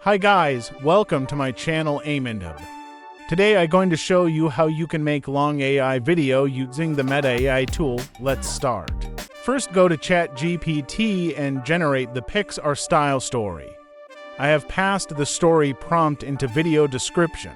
Hi guys, welcome to my channel Amindub. Today I'm going to show you how you can make long AI video using the Meta AI tool. Let's start. First go to ChatGPT and generate the Pixar style story. I have passed the story prompt into video description.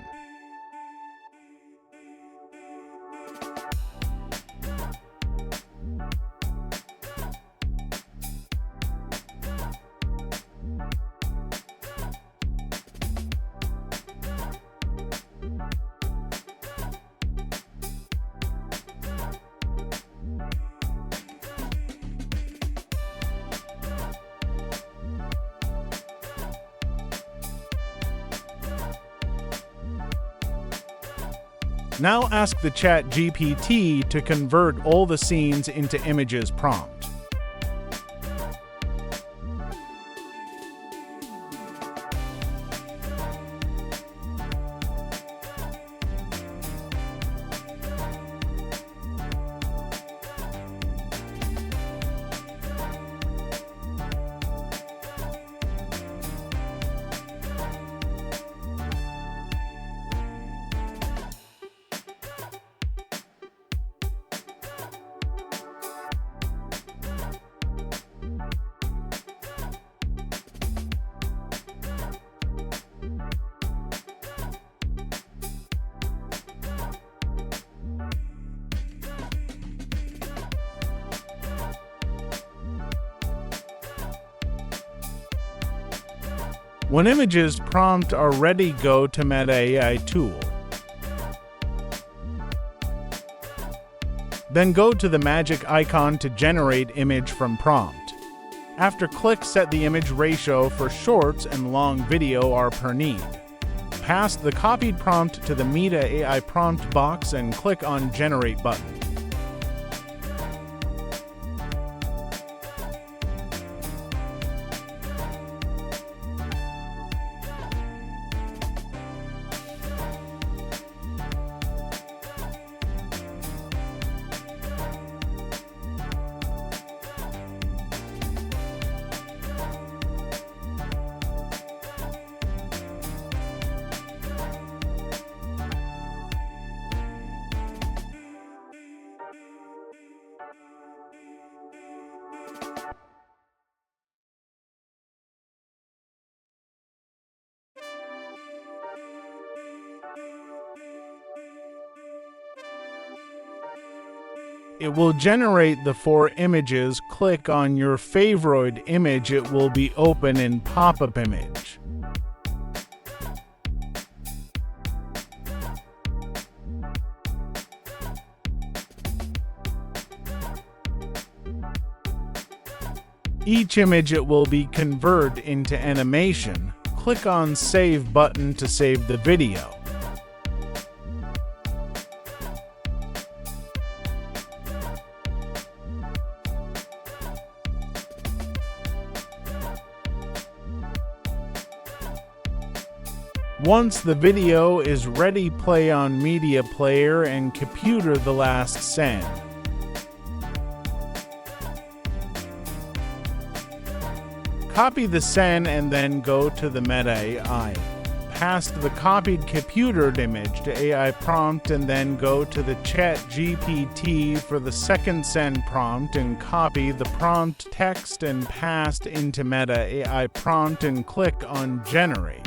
Now ask the ChatGPT to convert all the scenes into images prompt. When images prompt are ready, go to Meta AI tool. Then go to the magic icon to generate image from prompt. After click, set the image ratio for shorts and long video are per need. Pass the copied prompt to the Meta AI prompt box and click on Generate button. It will generate the 4 images. Click on your favorite image. It will be open in pop-up image. Each image it will be converted into animation. Click on Save button to save the video. Once the video is ready, play on media player and computer the last send. Copy the send and then go to the Meta AI. Pass the copied computed image to AI prompt and then go to the ChatGPT for the second send prompt and copy the prompt text and paste into Meta AI prompt and click on Generate.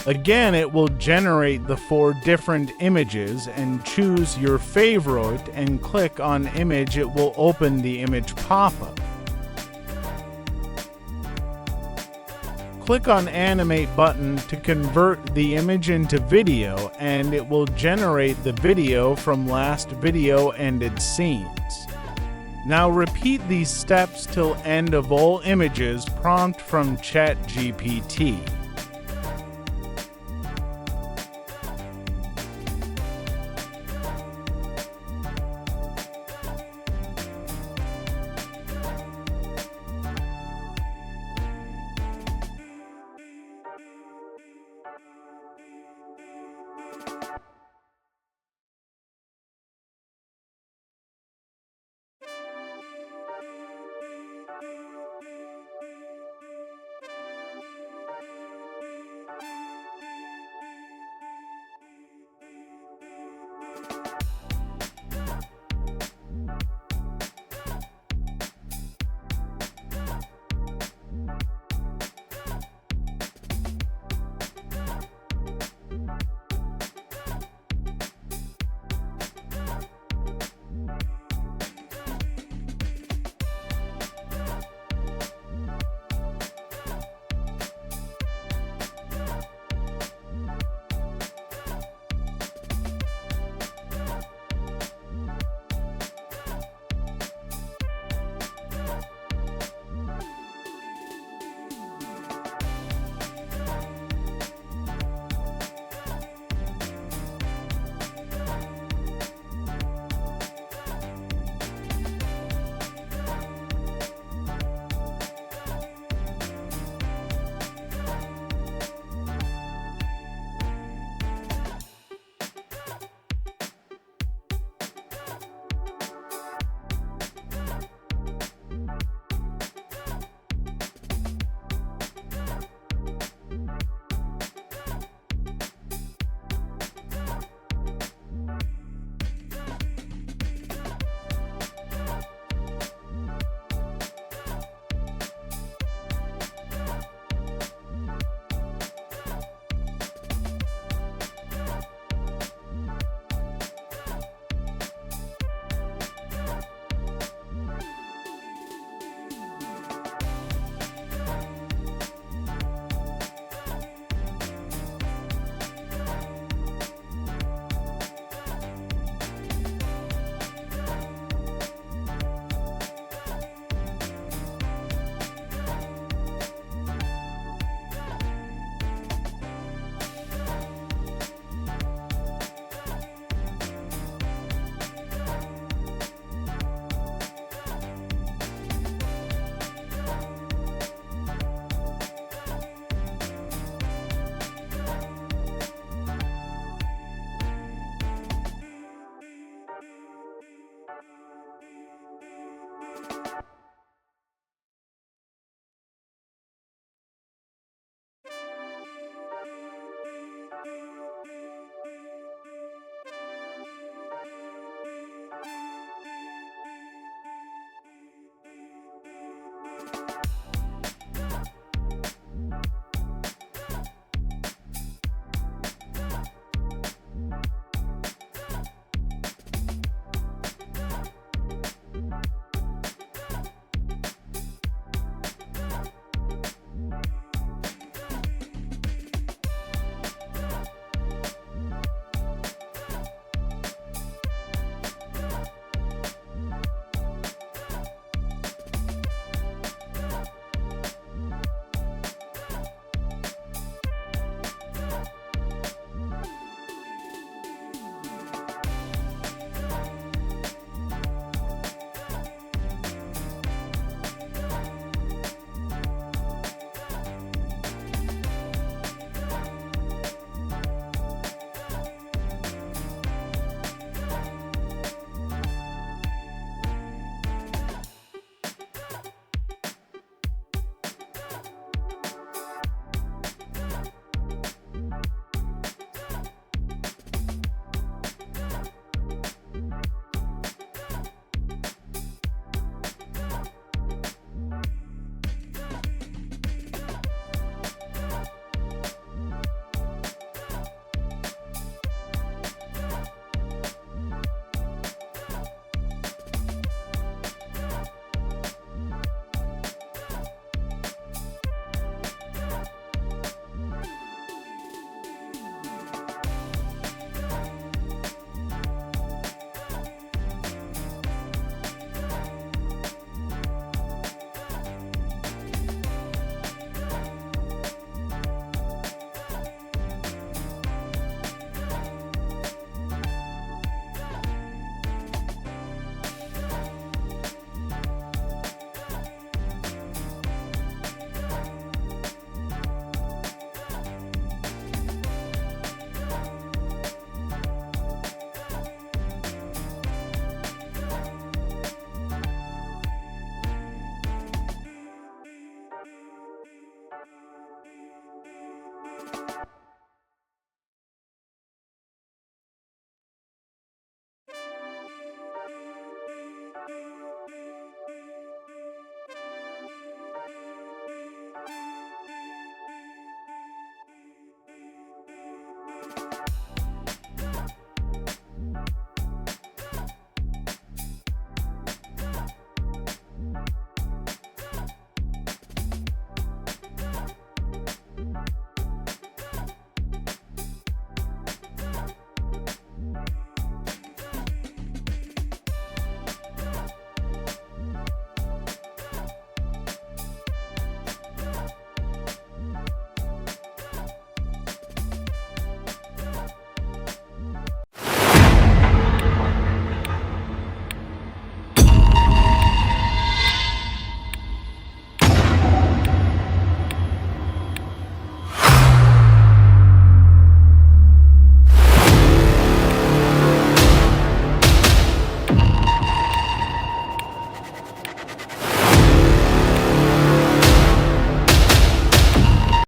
Again, it will generate the 4 different images and choose your favorite and click on image. It will open the image pop-up. Click on Animate button to convert the image into video and it will generate the video from last video ended scenes. Now repeat these steps till end of all images prompt from ChatGPT.